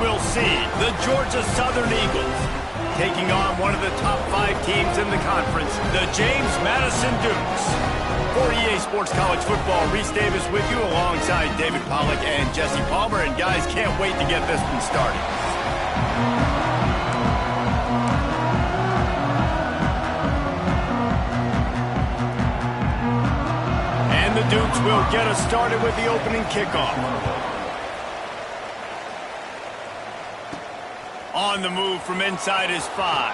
we'll see the Georgia Southern Eagles taking on one of the top 5 teams in the conference, the James Madison Dukes. For EA Sports College Football, Reese Davis with you alongside David Pollack and Jesse Palmer. And guys, can't wait to get this one started. And the Dukes will get us started with the opening kickoff. On the move from inside his 5.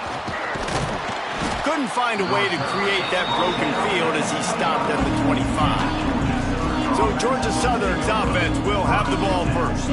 Couldn't find a way to create that broken field as he stopped at the 25. So Georgia Southern's offense will have the ball first.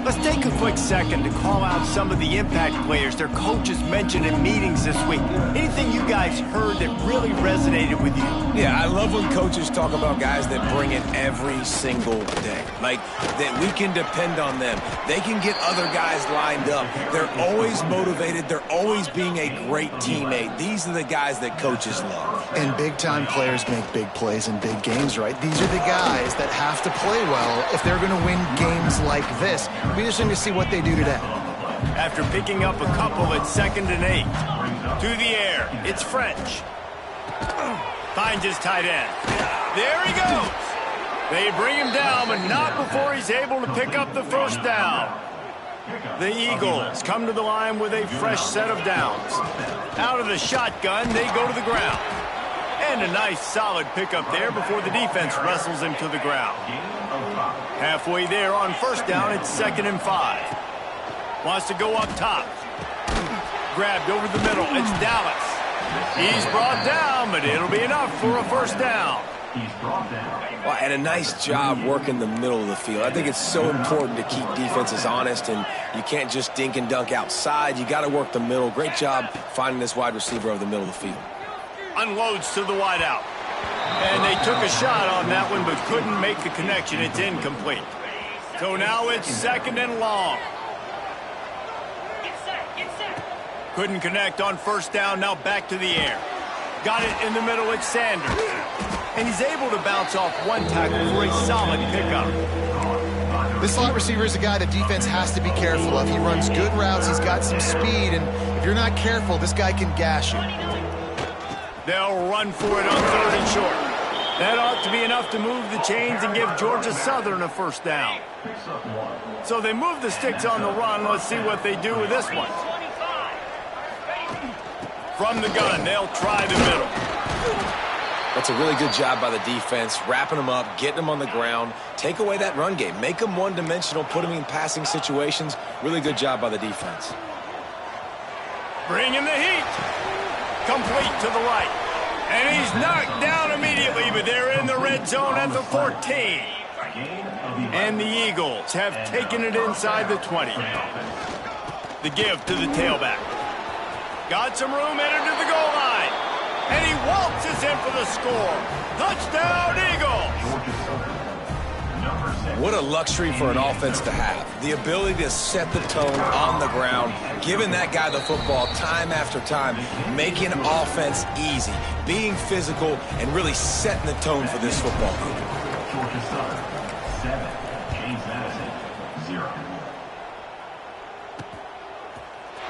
Let's take a quick second to call out some of the impact players their coaches mentioned in meetings this week. Anything you guys heard that really resonated with you? Yeah, I love when coaches talk about guys that bring it every single day. Like, that we can depend on them. They can get other guys lined up. They're always motivated. They're always being a great teammate. These are the guys that coaches love. And big-time players make big plays in big games, right? These are the guys that have to play well if they're going to win games like this. We just need to see what they do today. After picking up a couple at 2nd and 8. To the air, it's French. Finds his tight end. There he goes. They bring him down, but not before he's able to pick up the first down. The Eagles come to the line with a fresh set of downs. Out of the shotgun, they go to the ground. And a nice solid pickup there before the defense wrestles him to the ground. Halfway there on first down, it's 2nd and 5. Wants to go up top. Grabbed over the middle, it's Dallas. He's brought down, but it'll be enough for a first down. Well, and a nice job working the middle of the field. I think it's so important to keep defenses honest, and you can't just dink and dunk outside. You got to work the middle. Great job finding this wide receiver over the middle of the field. Unloads to the wideout. And they took a shot on that one, but couldn't make the connection. It's incomplete. So now it's 2nd and long. Couldn't connect on first down. Now back to the air. Got it in the middle. It's Sanders. And he's able to bounce off one tackle for a solid pickup. This slot receiver is a guy the defense has to be careful of. He runs good routes. He's got some speed. And if you're not careful, this guy can gash you. They'll run for it on 3rd and short. That ought to be enough to move the chains and give Georgia Southern a first down. So they move the sticks on the run. Let's see what they do with this one. From the gun, they'll try the middle. That's a really good job by the defense, wrapping them up, getting them on the ground. Take away that run game. Make them one-dimensional, put them in passing situations. Really good job by the defense. Bring in the heat. Complete to the right. And he's knocked down immediately, but they're in the red zone at the 14. And the Eagles have taken it inside the 20. The give to the tailback. Got some room, entered to the goal line. And he waltzes in for the score. Touchdown, Eagles! What a luxury for an offense to have. The ability to set the tone on the ground, giving that guy the football time after time, making offense easy, being physical, and really setting the tone for this football game.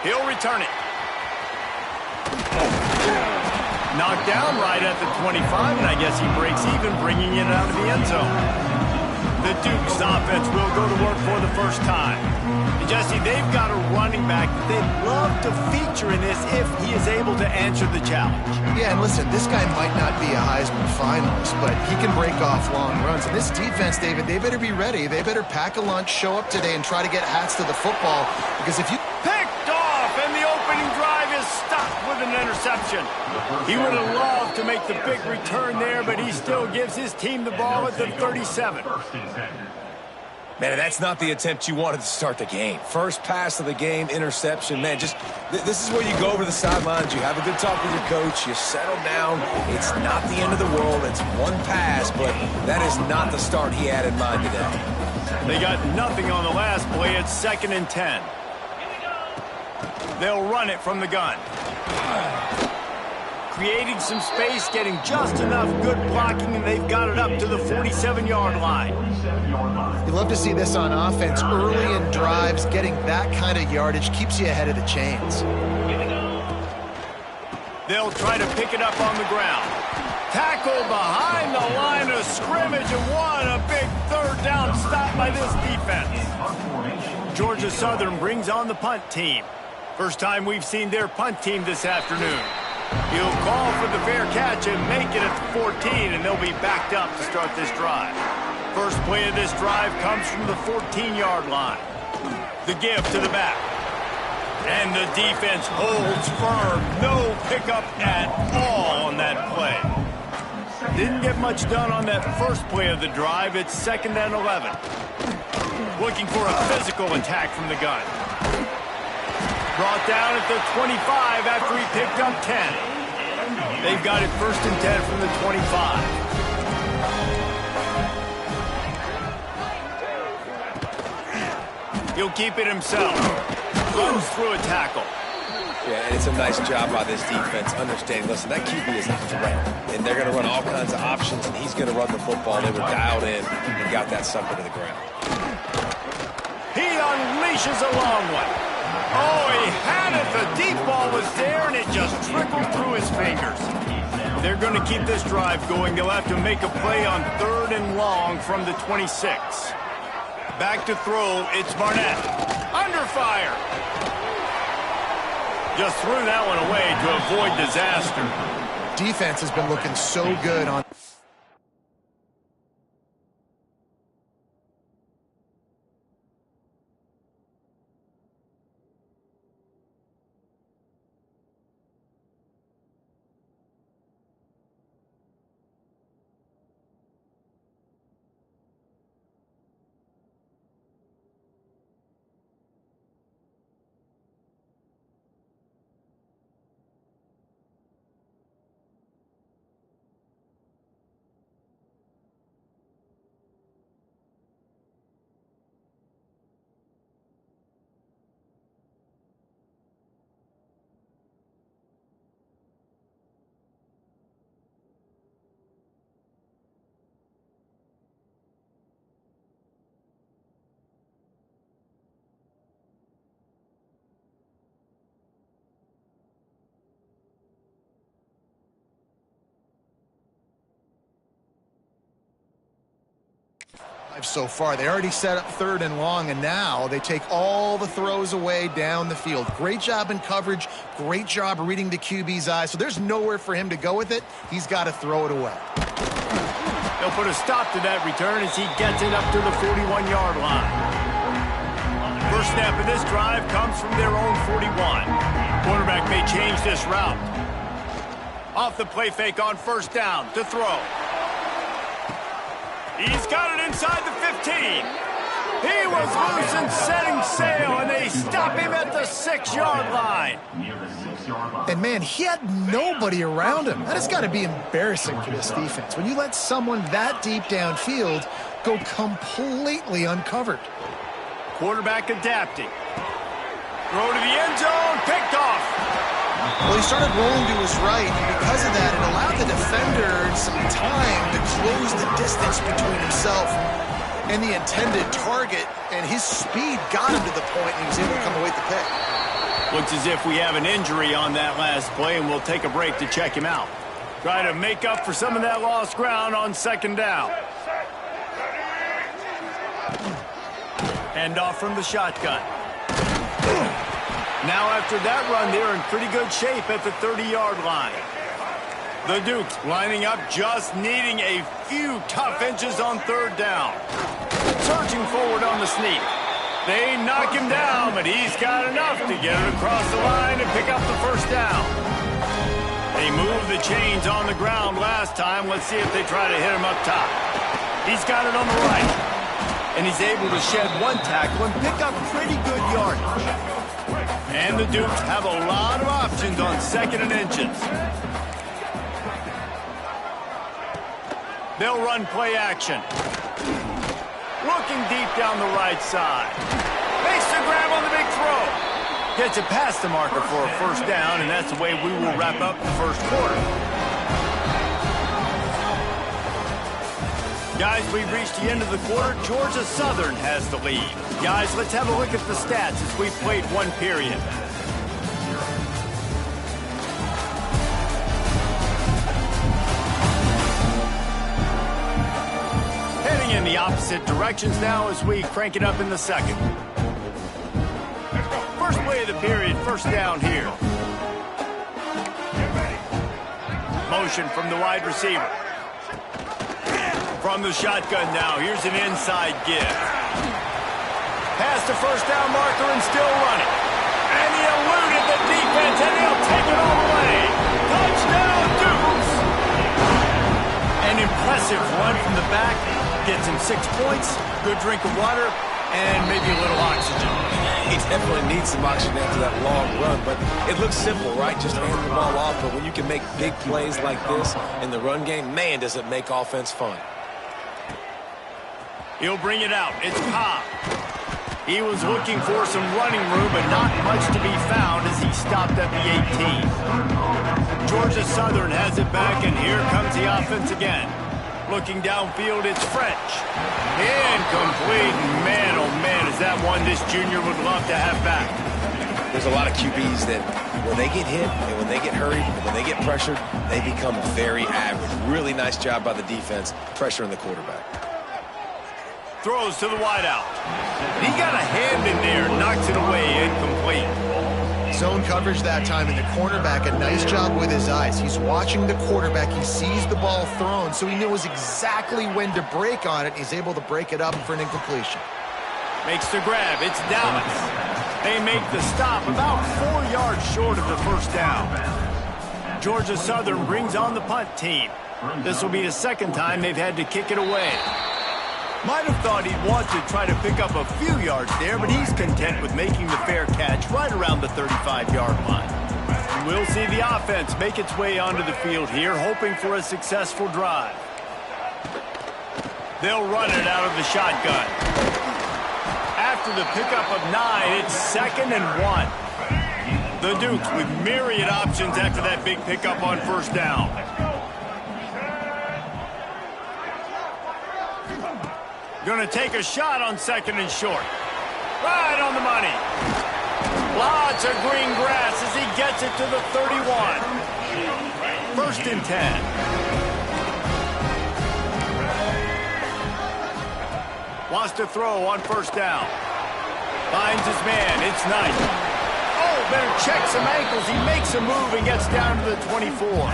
He'll return it. Knocked down right at the 25, and I guess he breaks even, bringing it out of the end zone. The Dukes offense will go to work for the first time. And Jesse, they've got a running back that they'd love to feature in this if he is able to answer the challenge. Yeah, and listen, this guy might not be a Heisman finalist, but he can break off long runs. And this defense, David, they better be ready. They better pack a lunch, show up today, and try to get hats to the football. Because if you... Picked off, and the opening drive is stopped with an interception. He would have loved to make the big return there, but he still gives his team the ball at the 37. Man, that's not the attempt you wanted to start the game. First pass of the game, interception. Man, just this is where you go over the sidelines. You have a good talk with your coach. You settle down. It's not the end of the world. It's one pass, but that is not the start he had in mind today. They got nothing on the last play. It's 2nd and 10. They'll run it from the gun. creating some space, getting just enough good blocking, and they've got it up to the 47-yard line. You love to see this on offense. Early in drives, getting that kind of yardage keeps you ahead of the chains. They'll try to pick it up on the ground. Tackle behind the line of scrimmage, and what a big third down stop by this defense. Georgia Southern brings on the punt team. First time we've seen their punt team this afternoon. He'll call for the fair catch and make it at the 14, and they'll be backed up to start this drive. First play of this drive comes from the 14-yard line. The give to the back. And the defense holds firm. No pickup at all on that play. Didn't get much done on that first play of the drive. It's 2nd and 11. Looking for a physical attack from the gun. Brought down at the 25 after he picked up 10. They've got it 1st and 10 from the 25. He'll keep it himself. Runs through a tackle. Yeah, and it's a nice job by this defense understanding, listen, that QB is a threat, and they're going to run all kinds of options, and he's going to run the football. They were dialed in and got that sucker to the ground. He unleashes a long one. Oh, he had it. The deep ball was there, and it just trickled through his fingers. They're going to keep this drive going. They'll have to make a play on 3rd and long from the 26. Back to throw. It's Barnett. Under fire. Just threw that one away to avoid disaster. Defense has been looking so good on... So far, they already set up 3rd and long, and now they take all the throws away down the field. Great job in coverage, great job reading the QB's eyes, so there's nowhere for him to go with it. He's got to throw it away. They'll put a stop to that return as he gets it up to the 41-yard line. First snap of this drive comes from their own 41. Quarterback may change this route. Off the play fake on 1st down to throw. He's got it inside the 15. He was loose and setting sail, and they stop him at the 6-yard line. And, man, he had nobody around him. That has got to be embarrassing for this defense. When you let someone that deep downfield go completely uncovered. Quarterback adapting. Throw to the end zone, picked off. Well, he started rolling to his right, and because of that, it allowed the defender some time to close the distance between himself and the intended target, and his speed got him to the point, and he was able to come away with the pick. Looks as if we have an injury on that last play, and we'll take a break to check him out. Try to make up for some of that lost ground on 2nd down. Hand off from the shotgun. Now after that run, they're in pretty good shape at the 30-yard line. The Dukes lining up, just needing a few tough inches on 3rd down. Surging forward on the sneak. They knock him down, but he's got enough to get it across the line and pick up the 1st down. They moved the chains on the ground last time. Let's see if they try to hit him up top. He's got it on the right. And he's able to shed one tackle and pick up pretty good yardage. And the Dukes have a lot of options on 2nd and inches. They'll run play action. Looking deep down the right side. Makes the grab on the big throw. Gets it past the marker for a first down, and that's the way we will wrap up the first quarter. Guys, we've reached the end of the quarter. Georgia Southern has the lead. Guys, let's have a look at the stats as we've played one period. Heading in the opposite directions now as we crank it up in the second. First play of the period, first down here. Motion from the wide receiver. From the shotgun now, here's an inside give. Past the first down marker and still running. And he eluded the defense, and he'll take it all the way. Touchdown, Dukes! An impressive run from the back. Gets him 6 points, good drink of water, and maybe a little oxygen. He definitely needs some oxygen after that long run, but it looks simple, right? Just hand the ball off, but when you can make big plays like this in the run game, man, does it make offense fun. He'll bring it out. It's Cobb. He was looking for some running room, but not much to be found as he stopped at the 18. Georgia Southern has it back, and here comes the offense again. Looking downfield, it's French. Incomplete. Man, oh man, is that one this junior would love to have back. There's a lot of QBs that when they get hit and when they get hurried and when they get pressured, they become very average. Really nice job by the defense, pressuring the quarterback. Throws to the wideout. He got a hand in there, knocks it away, incomplete. Zone coverage that time, and the cornerback, a nice job with his eyes. He's watching the quarterback. He sees the ball thrown, so he knows exactly when to break on it. He's able to break it up for an incompletion. Makes the grab. It's Dallas. They make the stop about 4 yards short of the first down. Georgia Southern brings on the punt team. This will be the second time they've had to kick it away. Might have thought he'd want to try to pick up a few yards there, but he's content with making the fair catch right around the 35-yard line. We'll see the offense make its way onto the field here, hoping for a successful drive. They'll run it out of the shotgun. After the pickup of 9, it's 2nd and 1. The Dukes with myriad options after that big pickup on first down. Going to take a shot on 2nd and short. Right on the money. Lots of green grass as he gets it to the 31. 1st and 10. Wants to throw on first down. Finds his man. It's Knight. Oh, better check some ankles. He makes a move and gets down to the 24.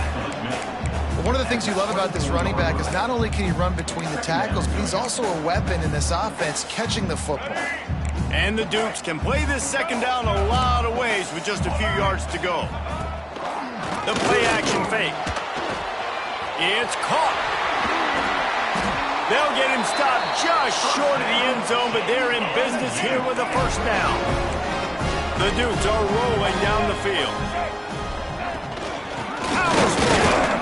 One of the things you love about this running back is not only can he run between the tackles, but he's also a weapon in this offense, catching the football. And the Dukes can play this second down a lot of ways with just a few yards to go. The play-action fake. It's caught. They'll get him stopped just short of the end zone, but they're in business here with a first down. The Dukes are rolling down the field. Powers forward.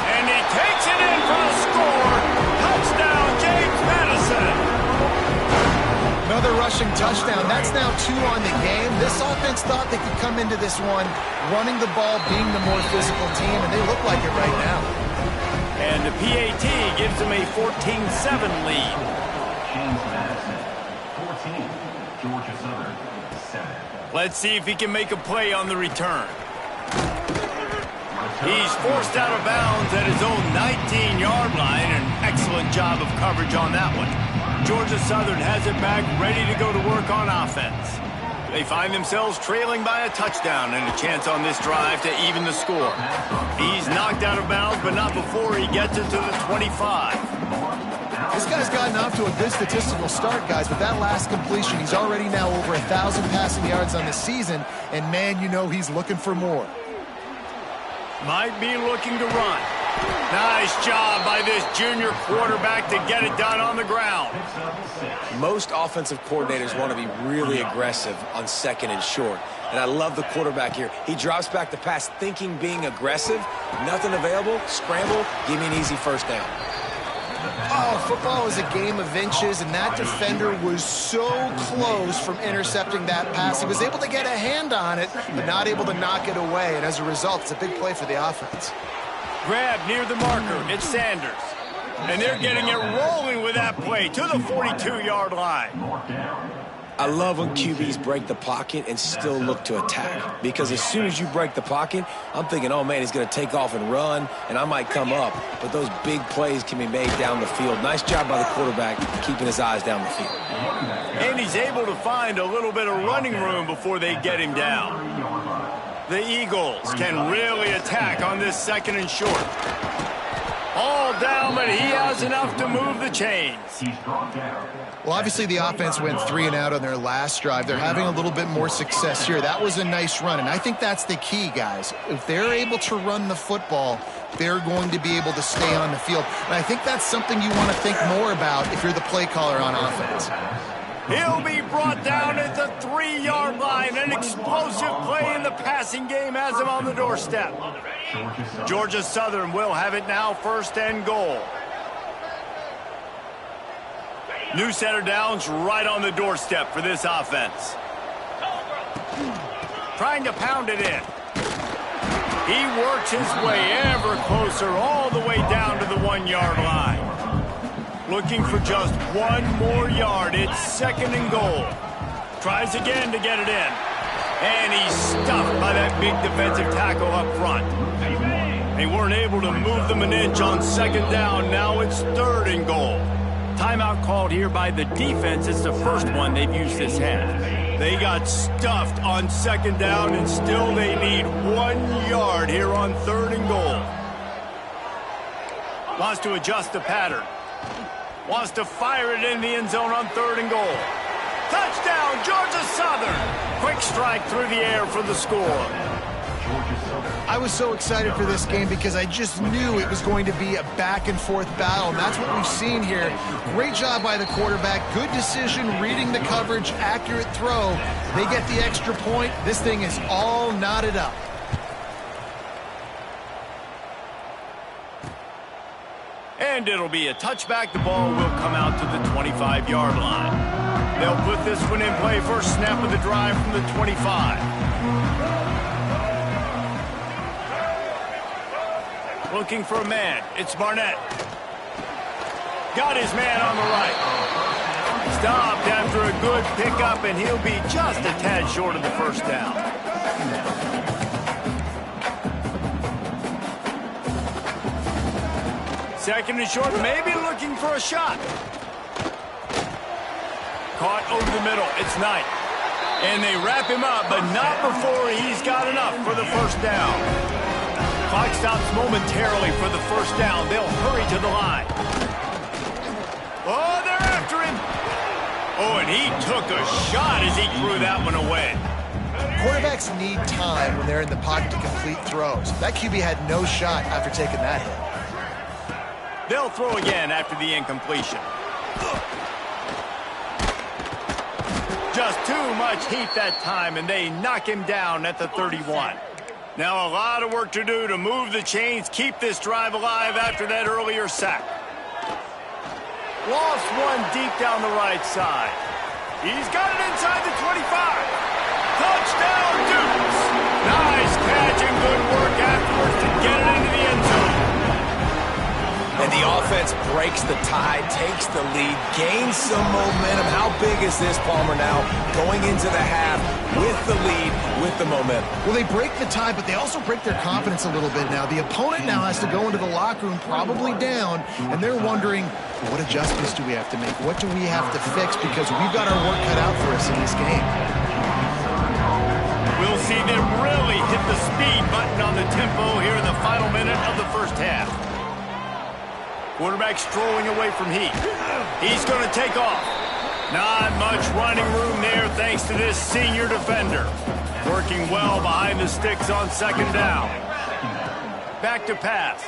And he takes it in for a score. Touchdown, James Madison. Another rushing touchdown. That's now 2 on the game. This offense thought they could come into this one running the ball, being the more physical team, and they look like it right now. And the PAT gives them a 14-7 lead. James Madison, 14. Georgia Southern, 7. Let's see if he can make a play on the return. He's forced out of bounds at his own 19-yard line. An excellent job of coverage on that one. Georgia Southern has it back, ready to go to work on offense. They find themselves trailing by a touchdown and a chance on this drive to even the score. He's knocked out of bounds, but not before he gets it to the 25. This guy's gotten off to a good statistical start, guys. With that last completion, he's already now over 1,000 passing yards on the season, and man, you know he's looking for more. Might be looking to run. Nice job by this junior quarterback to get it done on the ground. Most offensive coordinators want to be really aggressive on 2nd and short. And I love the quarterback here. He drops back the pass thinking being aggressive. Nothing available. Scramble. Give me an easy first down. Oh, football is a game of inches, and that defender was so close from intercepting that pass. He was able to get a hand on it, but not able to knock it away. And as a result, it's a big play for the offense. Grab near the marker. It's Sanders. And they're getting it rolling with that play to the 42-yard line. I love when QBs break the pocket and still look to attack. Because as soon as you break the pocket, I'm thinking, oh, man, he's going to take off and run, and I might come up. But those big plays can be made down the field. Nice job by the quarterback keeping his eyes down the field. And he's able to find a little bit of running room before they get him down. The Eagles can really attack on this 2nd and short. All down, but he has enough to move the chains. Well, obviously the offense went 3 and out on their last drive. They're having a little bit more success here. That was a nice run, and I think that's the key, guys. If they're able to run the football, they're going to be able to stay on the field. And I think that's something you want to think more about if you're the play caller on offense. He'll be brought down at the 3-yard line. An explosive play in the passing game has him on the doorstep. Georgia Southern will have it now, 1st and goal. New set of downs right on the doorstep for this offense. Trying to pound it in. He works his way ever closer all the way down to the 1-yard line. Looking for just 1 more yard. It's 2nd and goal. Tries again to get it in. And he's stuffed by that big defensive tackle up front. They weren't able to move them an inch on 2nd down. Now it's 3rd and goal. Timeout called here by the defense. It's the first one they've used this half. They got stuffed on 2nd down, and still they need 1 yard here on 3rd and goal. Wants to adjust the pattern. Wants to fire it in the end zone on 3rd and goal. Touchdown, Georgia Southern. Quick strike through the air for the score. I was so excited for this game because I just knew it was going to be a back-and-forth battle, and that's what we've seen here. Great job by the quarterback. Good decision, reading the coverage, accurate throw. They get the extra point. This thing is all knotted up. And it'll be a touchback. The ball will come out to the 25-yard line. They'll put this one in play. First snap of the drive from the 25. Looking for a man. It's Barnett. Got his man on the right. Stopped after a good pickup, and he'll be just a tad short of the 1st down. Second and short, maybe looking for a shot. Caught over the middle. It's Knight. And they wrap him up, but not before he's got enough for the 1st down. Clock stops momentarily for the 1st down. They'll hurry to the line. Oh, they're after him. Oh, and he took a shot as he threw that one away. Quarterbacks need time when they're in the pocket to complete throws. That QB had no shot after taking that hit. They'll throw again after the incompletion. Just too much heat that time, and they knock him down at the 31. Now a lot of work to do to move the chains, keep this drive alive after that earlier sack. Lost one deep down the right side. He's got it inside the 25. Touchdown, Dukes! Nice catch and good work afterwards to get it into the end zone. And the offense breaks the tie, takes the lead, gains some momentum. How big is this, Palmer, now going into the half with the lead, with the momentum? Well, they break the tie, but they also break their confidence a little bit now. The opponent now has to go into the locker room probably down, and they're wondering, what adjustments do we have to make? What do we have to fix? Because we've got our work cut out for us in this game. We'll see them really hit the speed button on the tempo here in the final minute of the 1st half. Quarterback strolling away from heat. He's going to take off. Not much running room there thanks to this senior defender. Working well behind the sticks on 2nd down. Back to pass.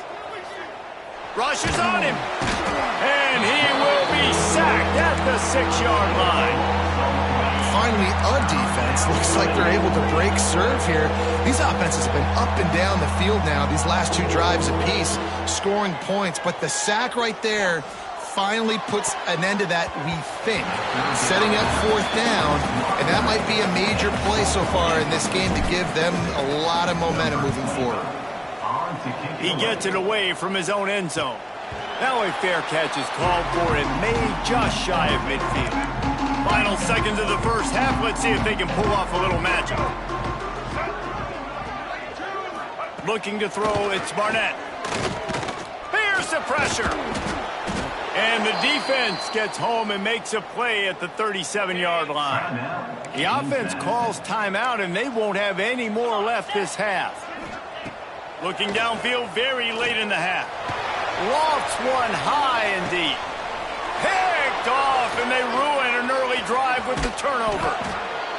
Rushes on him. And he will be sacked at the 6-yard line. Finally, a defense. Looks like they're able to break serve here. These offenses have been up and down the field now, these last 2 drives apiece, scoring points. But the sack right there finally puts an end to that, we think, setting up fourth down, and that might be a major play so far in this game to give them a lot of momentum moving forward. He gets it away from his own end zone. Now a fair catch is called for and made just shy of midfield. Final seconds of the first half. Let's see if they can pull off a little magic. Looking to throw, it's Barnett. Here's the pressure. And the defense gets home and makes a play at the 37-yard line. The offense calls timeout, and they won't have any more left this half. Looking downfield very late in the half. Lofts one high and deep. Picked off, and they ruin an early drive with the turnover.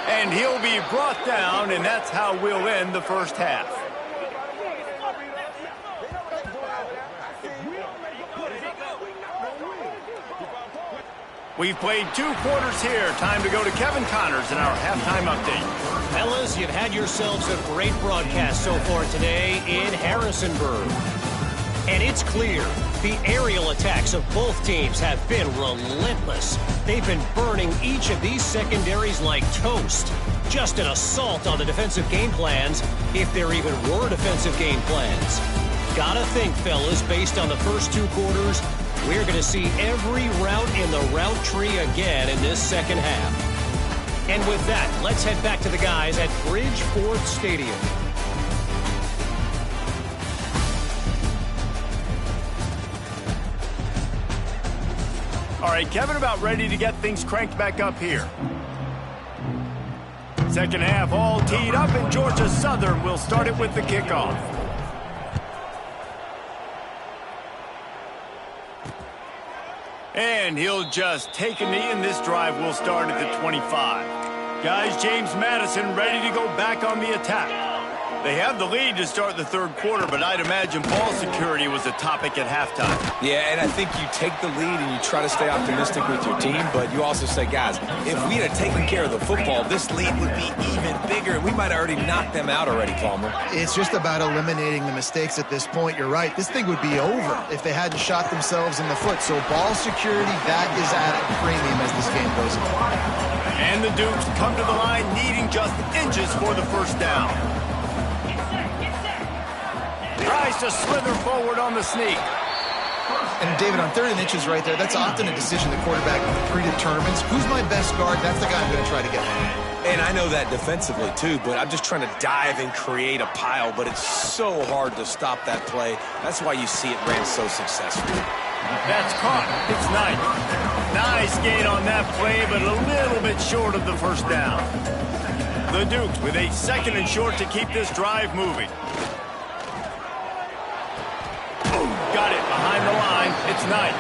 And he'll be brought down, and that's how we'll end the first half. We've played 2 quarters here. Time to go to Kevin Connors in our halftime update. Fellas, you've had yourselves a great broadcast so far today in Harrisonburg. And it's clear the aerial attacks of both teams have been relentless. They've been burning each of these secondaries like toast. Just an assault on the defensive game plans, if there even were defensive game plans. Gotta think, fellas, based on the first 2 quarters, we're going to see every route in the route tree again in this second half. And with that, let's head back to the guys at Bridgeforth Stadium. All right, Kevin, about ready to get things cranked back up here. Second half all teed up, and Georgia Southern will start it with the kickoff. And he'll just take a knee, and this drive will start at the 25. Guys, James Madison ready to go back on the attack. They have the lead to start the 3rd quarter, but I'd imagine ball security was a topic at halftime. Yeah, and I think you take the lead and you try to stay optimistic with your team, but you also say, guys, if we had taken care of the football, this lead would be even bigger, and we might have already knocked them out already, Palmer. It's just about eliminating the mistakes at this point. You're right. This thing would be over if they hadn't shot themselves in the foot. So ball security, that is at a premium as this game goes on. And the Dukes come to the line needing just inches for the first down. Tries to slither forward on the sneak. And David, on 3rd and inches right there, that's often a decision the quarterback predetermines. Who's my best guard? That's the guy I'm going to try to get home. And I know that defensively too, but I'm just trying to dive and create a pile, but it's so hard to stop that play. That's why you see it ran so successfully. That's caught. It's Knight. Nice gain on that play, but a little bit short of the first down. The Dukes with a 2nd and short to keep this drive moving. Got it behind the line. It's Knight.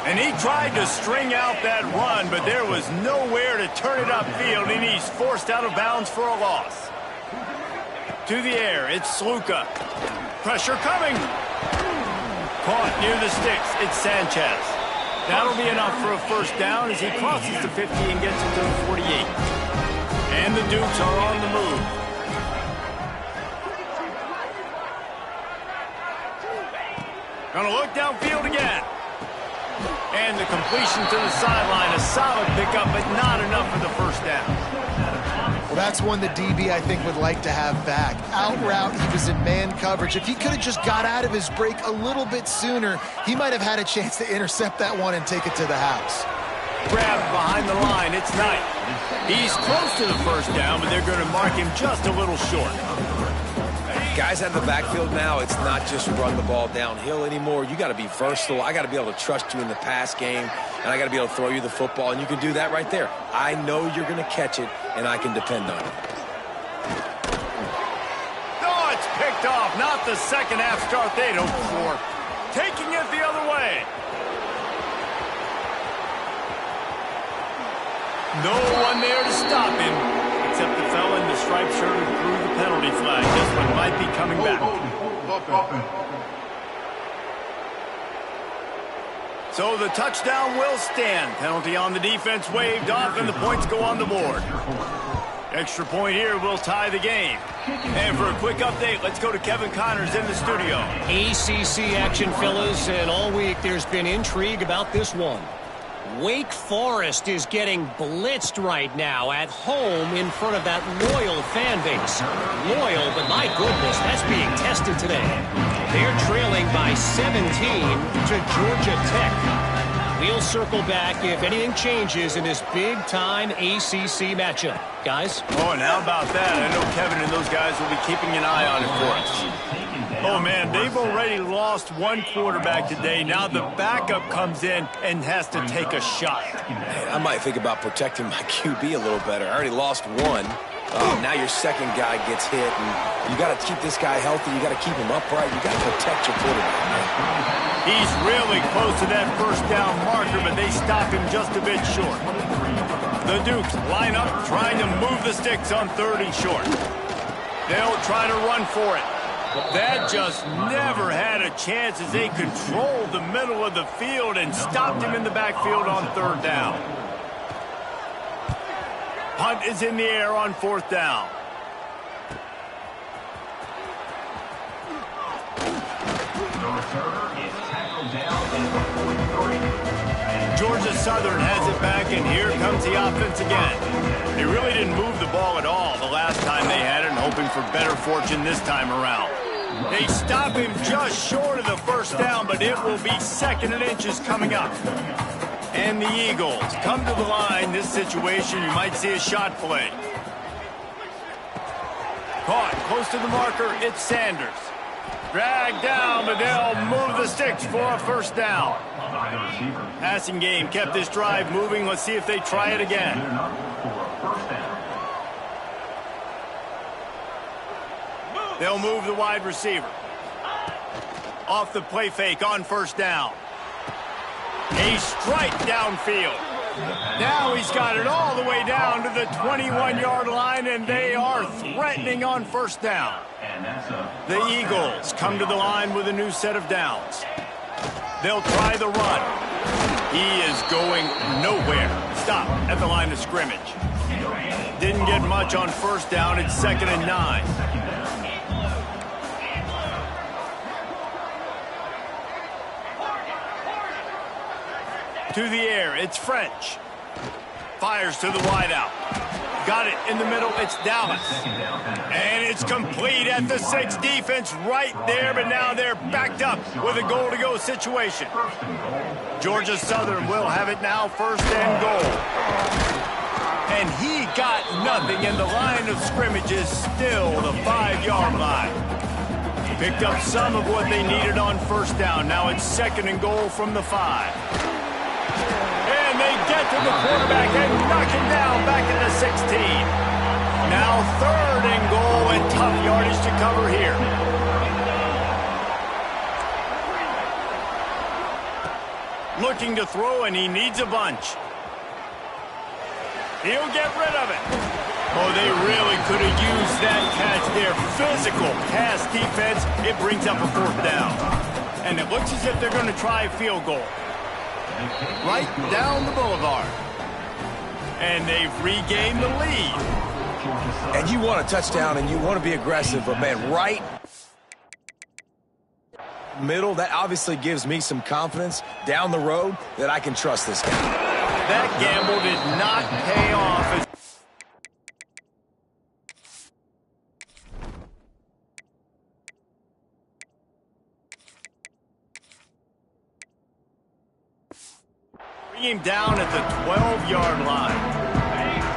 And he tried to string out that run, but there was nowhere to turn it upfield, and he's forced out of bounds for a loss. To the air, it's Sluka. Pressure coming. Caught near the sticks. It's Sanchez. That'll be enough for a first down as he crosses the 50 and gets it to the 48. And the Dukes are on the move. Gonna look downfield again. And the completion to the sideline, a solid pickup, but not enough for the first down. Well, that's one the DB, I think, would like to have back. Out route, he was in man coverage. If he could have just got out of his break a little bit sooner, he might have had a chance to intercept that one and take it to the house. Grabbed behind the line, it's Knight. He's close to the first down, but they're going to mark him just a little short. Guys out of the backfield now, it's not just run the ball downhill anymore. You got to be versatile. I got to be able to trust you in the pass game, and I got to be able to throw you the football, and you can do that right there. I know you're going to catch it, and I can depend on it. Oh, it's picked off. Not the second half start they'd hoped for. Taking it the other way. No one there to stop him, except the fella in the striped shirt who threw the penalty flag. This one might be coming back. So the touchdown will stand. Penalty on the defense waved off, and the points go on the board. Extra point here will tie the game. And for a quick update, let's go to Kevin Connors in the studio. ACC action, fellas, and all week there's been intrigue about this one. Wake Forest is getting blitzed right now at home in front of that loyal fan base. Loyal, but my goodness, that's being tested today. They're trailing by 17 to Georgia Tech. We'll circle back if anything changes in this big-time ACC matchup. Guys? Oh, and how about that? I know Kevin and those guys will be keeping an eye on it for us. Oh, man, they've already lost one quarterback today. Now the backup comes in and has to take a shot. Man, I might think about protecting my QB a little better. I already lost one. Now your second guy gets hit, and you got to keep this guy healthy. You got to keep him upright. You got to protect your quarterback, man. He's really close to that first down marker, but they stop him just a bit short. The Dukes line up, trying to move the sticks on 3rd and short. They'll try to run for it. That just never had a chance as they controlled the middle of the field and stopped him in the backfield on 3rd down. Punt is in the air on 4th down. Georgia Southern has it back, and here comes the offense again. They really didn't move the ball at all the last time they had it, and hoping for better fortune this time around. They stop him just short of the first down, but it will be 2nd and inches coming up. And the Eagles come to the line. This situation, you might see a shot play. Caught close to the marker, it's Sanders. Dragged down, but they'll move the sticks for a first down. Passing game kept this drive moving. Let's see if they try it again. They'll move the wide receiver. Off the play fake on 1st down. A strike downfield. Now he's got it all the way down to the 21-yard line, and they are threatening on 1st down. The Eagles come to the line with a new set of downs. They'll try the run. He is going nowhere. Stop at the line of scrimmage. Didn't get much on 1st down. It's 2nd and 9. To the air, it's French. Fires to the wideout. Got it in the middle, it's Dallas. And it's complete at the 6. Defense right there, but now they're backed up with a goal-to-go situation. Georgia Southern will have it now, 1st and goal. And he got nothing, and the line of scrimmage is still the 5-yard line. Picked up some of what they needed on 1st down. Now it's 2nd and goal from the 5. And they get to the quarterback and knock him down back at the 16. Now 3rd and goal, and tough yardage to cover here. Looking to throw, and he needs a bunch. He'll get rid of it. Oh, they really could have used that catch there. Physical pass defense. It brings up a 4th down. And it looks as if they're going to try a field goal. Right down the boulevard. And they've regained the lead. And you want a touchdown, and you want to be aggressive, but, man, right middle, that obviously gives me some confidence down the road that I can trust this guy. That gamble did not pay off. Him down at the 12-yard line.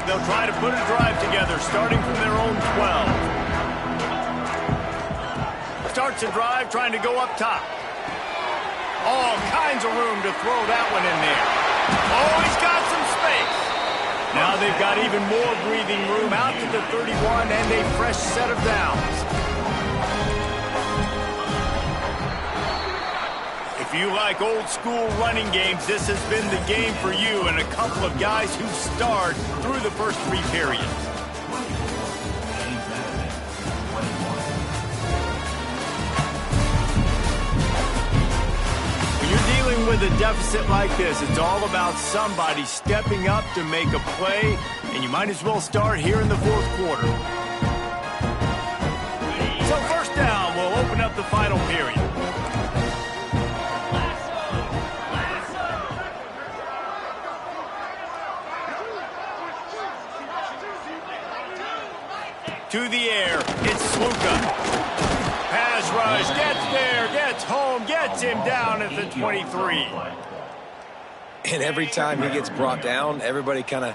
They'll try to put a drive together, starting from their own 12. Starts a drive, trying to go up top. All kinds of room to throw that one in there. Oh, he's got some space. Now they've got even more breathing room out to the 31 and a fresh set of downs. If you like old-school running games, this has been the game for you and a couple of guys who starred through the first 3 periods. When you're dealing Even with a deficit like this, it's all about somebody stepping up to make a play, and you might as well start here in the fourth quarter. So first down, we'll open up the final period. To the air, it's Sluka. Pass rush, gets there, gets home, gets him down at the 23. And every time he gets brought down, everybody kind of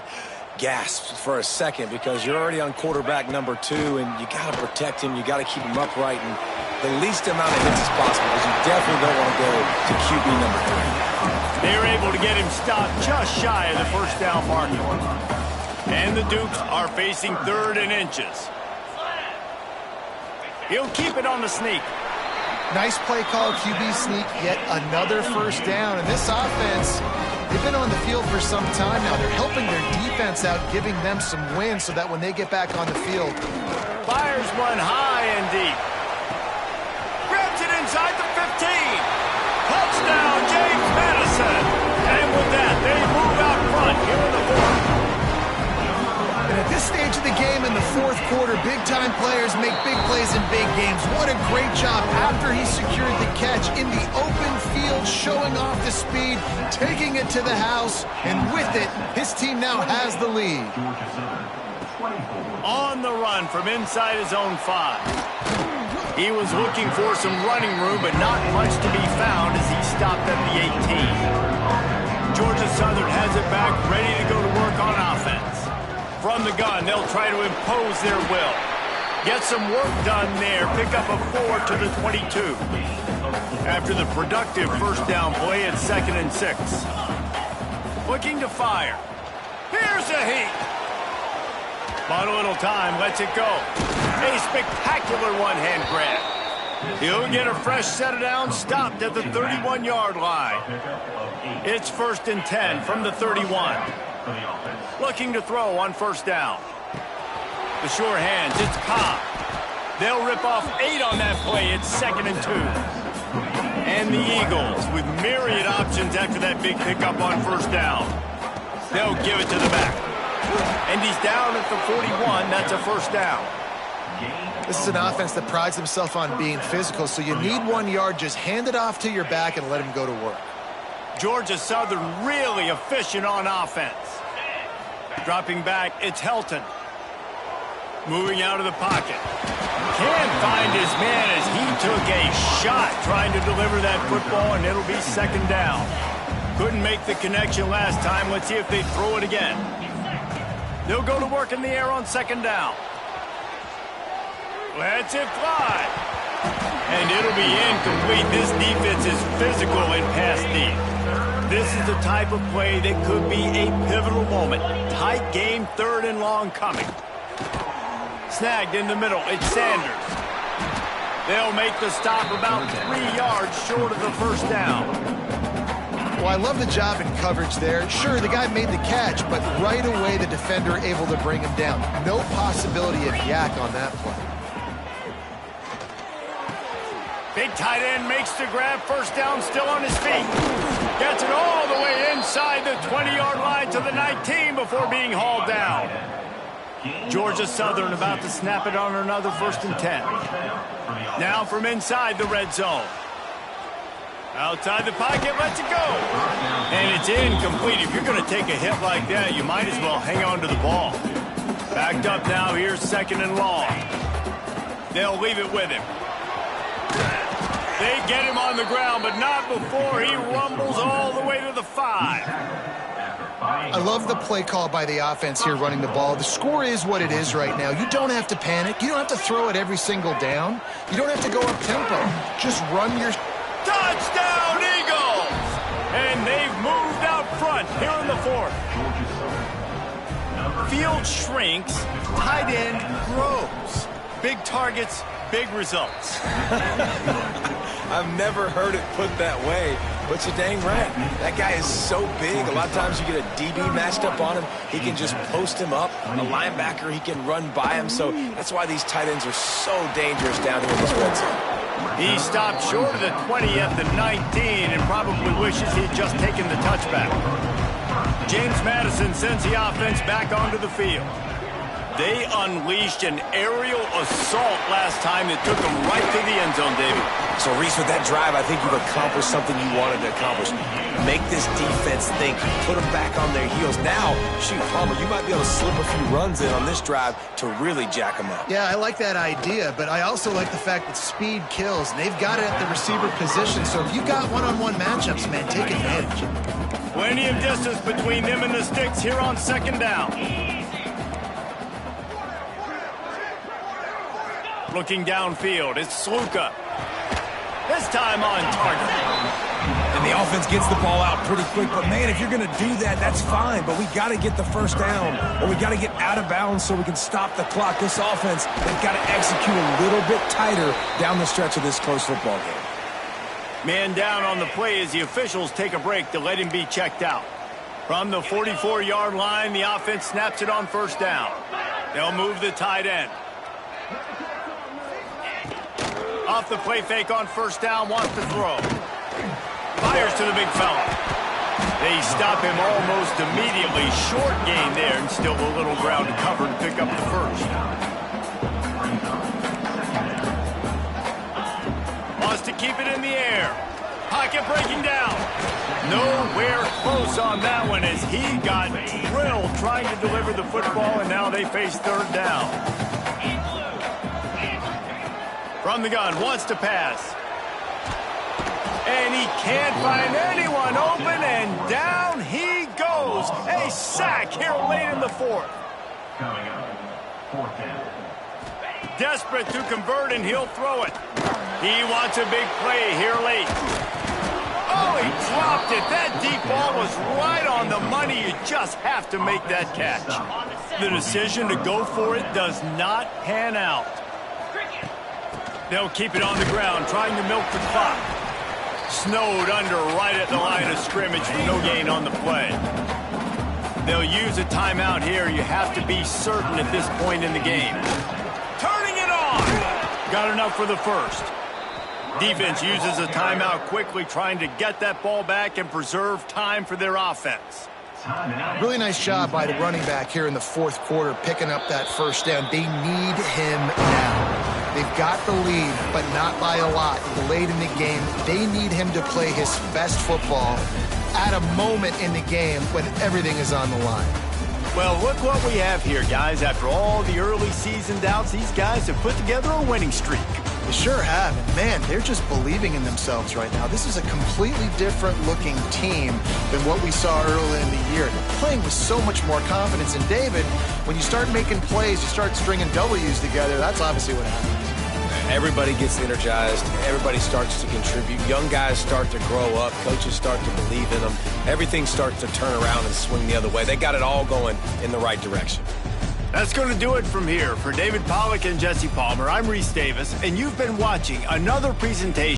gasps for a second because you're already on quarterback number 2, and you got to protect him. You got to keep him upright and the least amount of hits as possible because you definitely don't want to go to QB number 3. They were able to get him stopped just shy of the first down marker. And the Dukes are facing 3rd and inches. He'll keep it on the sneak. Nice play call, QB sneak, yet another first down. And this offense, they've been on the field for some time now. They're helping their defense out, giving them some wins so that when they get back on the field. Fires one high and deep. Grabs it inside the 15. Touchdown, James Madison. And with that, they move out front here in the fourth. And at this stage of the game in the fourth quarter, big-time players make big plays in big games. What a great job after he secured the catch in the open field, showing off the speed, taking it to the house, and with it, his team now has the lead. On the run from inside his own 5. He was looking for some running room, but not much to be found as he stopped at the 18. Georgia Southern has it back, ready to go to work on offense. From the gun, they'll try to impose their will. Get some work done there. Pick up a 4 to the 22. After the productive first down play, it's 2nd and 6. Looking to fire. Here's a heat. But a little time, lets it go. A spectacular one-hand grab. He'll get a fresh set of downs, stopped at the 31-yard line. It's 1st and 10 from the 31. Looking to throw on first down. The sure hands, it's Cobb. They'll rip off 8 on that play. It's 2nd and 2. And the Eagles with myriad options after that big pickup on first down. They'll give it to the back. And he's down at the 41. That's a first down. This is an offense that prides himself on being physical, so you need 1 yard. Just hand it off to your back and let him go to work. Georgia Southern really efficient on offense. Dropping back, it's Helton. Moving out of the pocket. Can't find his man as he took a shot trying to deliver that football, and it'll be 2nd down. Couldn't make the connection last time. Let's see if they throw it again. They'll go to work in the air on 2nd down. Lets it fly. And it'll be incomplete. This defense is physical in pass deep. This is the type of play that could be a pivotal moment. Tight game, 3rd and long coming. Snagged in the middle, it's Sanders. They'll make the stop about 3 yards short of the first down. Well, I love the job in coverage there. Sure, the guy made the catch, but right away the defender able to bring him down. No possibility of yak on that play. Big tight end makes the grab. First down, still on his feet. Gets it all the way inside the 20-yard line to the 19 before being hauled down. Georgia Southern about to snap it on another 1st and 10. Now from inside the red zone. Outside the pocket, lets it go. And it's incomplete. If you're going to take a hit like that, you might as well hang on to the ball. Backed up now, here's 2nd and long. They'll leave it with him. They get him on the ground, but not before he rumbles all the way to the 5. I love the play call by the offense here running the ball. The score is what it is right now. You don't have to panic. You don't have to throw it every single down. You don't have to go up tempo. Just run your... Touchdown, Eagles! And they've moved out front here in the 4th. Field shrinks, tight end grows. Big targets, big results. I've never heard it put that way, but you're dang right. That guy is so big. A lot of times you get a DB matched up on him. He can just post him up. A linebacker, he can run by him. So that's why these tight ends are so dangerous down here in this red zone. He stopped short of the 20 at the 19 and probably wishes he'd just taken the touchback. James Madison sends the offense back onto the field. They unleashed an aerial assault last time that took them right to the end zone, David. So, Reese, with that drive, I think you've accomplished something you wanted to accomplish. Make this defense think. Put them back on their heels. Now, shoot, Palmer, you might be able to slip a few runs in on this drive to really jack them up. Yeah, I like that idea, but I also like the fact that speed kills, and they've got it at the receiver position. So if you've got one-on-one matchups, man, take advantage. Plenty of distance between them and the sticks here on second down. Looking downfield, it's Sluka. This time on target. And the offense gets the ball out pretty quick. But, man, if you're going to do that, that's fine. But we got to get the first down, or we got to get out of bounds so we can stop the clock. This offense, they've got to execute a little bit tighter down the stretch of this close football game. Man down on the play as the officials take a break to let him be checked out. From the 44-yard line, the offense snaps it on first down. They'll move the tight end. Off the play fake on first down, wants to throw. Fires to the big fella. They stop him almost immediately. Short gain there, and still a little ground to cover to pick up the first. Wants to keep it in the air. Pocket breaking down. Nowhere close on that one as he got drilled trying to deliver the football, and now they face third down. From the gun, wants to pass. And he can't find anyone open, and down he goes. A sack here late in the fourth. Coming up, fourth down. Desperate to convert, and he'll throw it. He wants a big play here late. Oh, he dropped it. That deep ball was right on the money. You just have to make that catch. The decision to go for it does not pan out. They'll keep it on the ground, trying to milk the clock. Snowed under right at the line of scrimmage for no gain on the play. They'll use a timeout here. You have to be certain at this point in the game. Turning it on! Got enough for the first. Defense uses a timeout quickly, trying to get that ball back and preserve time for their offense. Really nice job by the running back here in the fourth quarter, picking up that first down. They need him now. They've got the lead, but not by a lot. Late in the game, they need him to play his best football at a moment in the game when everything is on the line. Well, look what we have here, guys. After all the early season doubts, these guys have put together a winning streak. They sure have. And, man, they're just believing in themselves right now. This is a completely different-looking team than what we saw early in the year. They're playing with so much more confidence. And, David, when you start making plays, you start stringing W's together, that's obviously what happens. Everybody gets energized. Everybody starts to contribute. Young guys start to grow up. Coaches start to believe in them. Everything starts to turn around and swing the other way. They got it all going in the right direction. That's going to do it from here. For David Pollack and Jesse Palmer, I'm Reese Davis, and you've been watching another presentation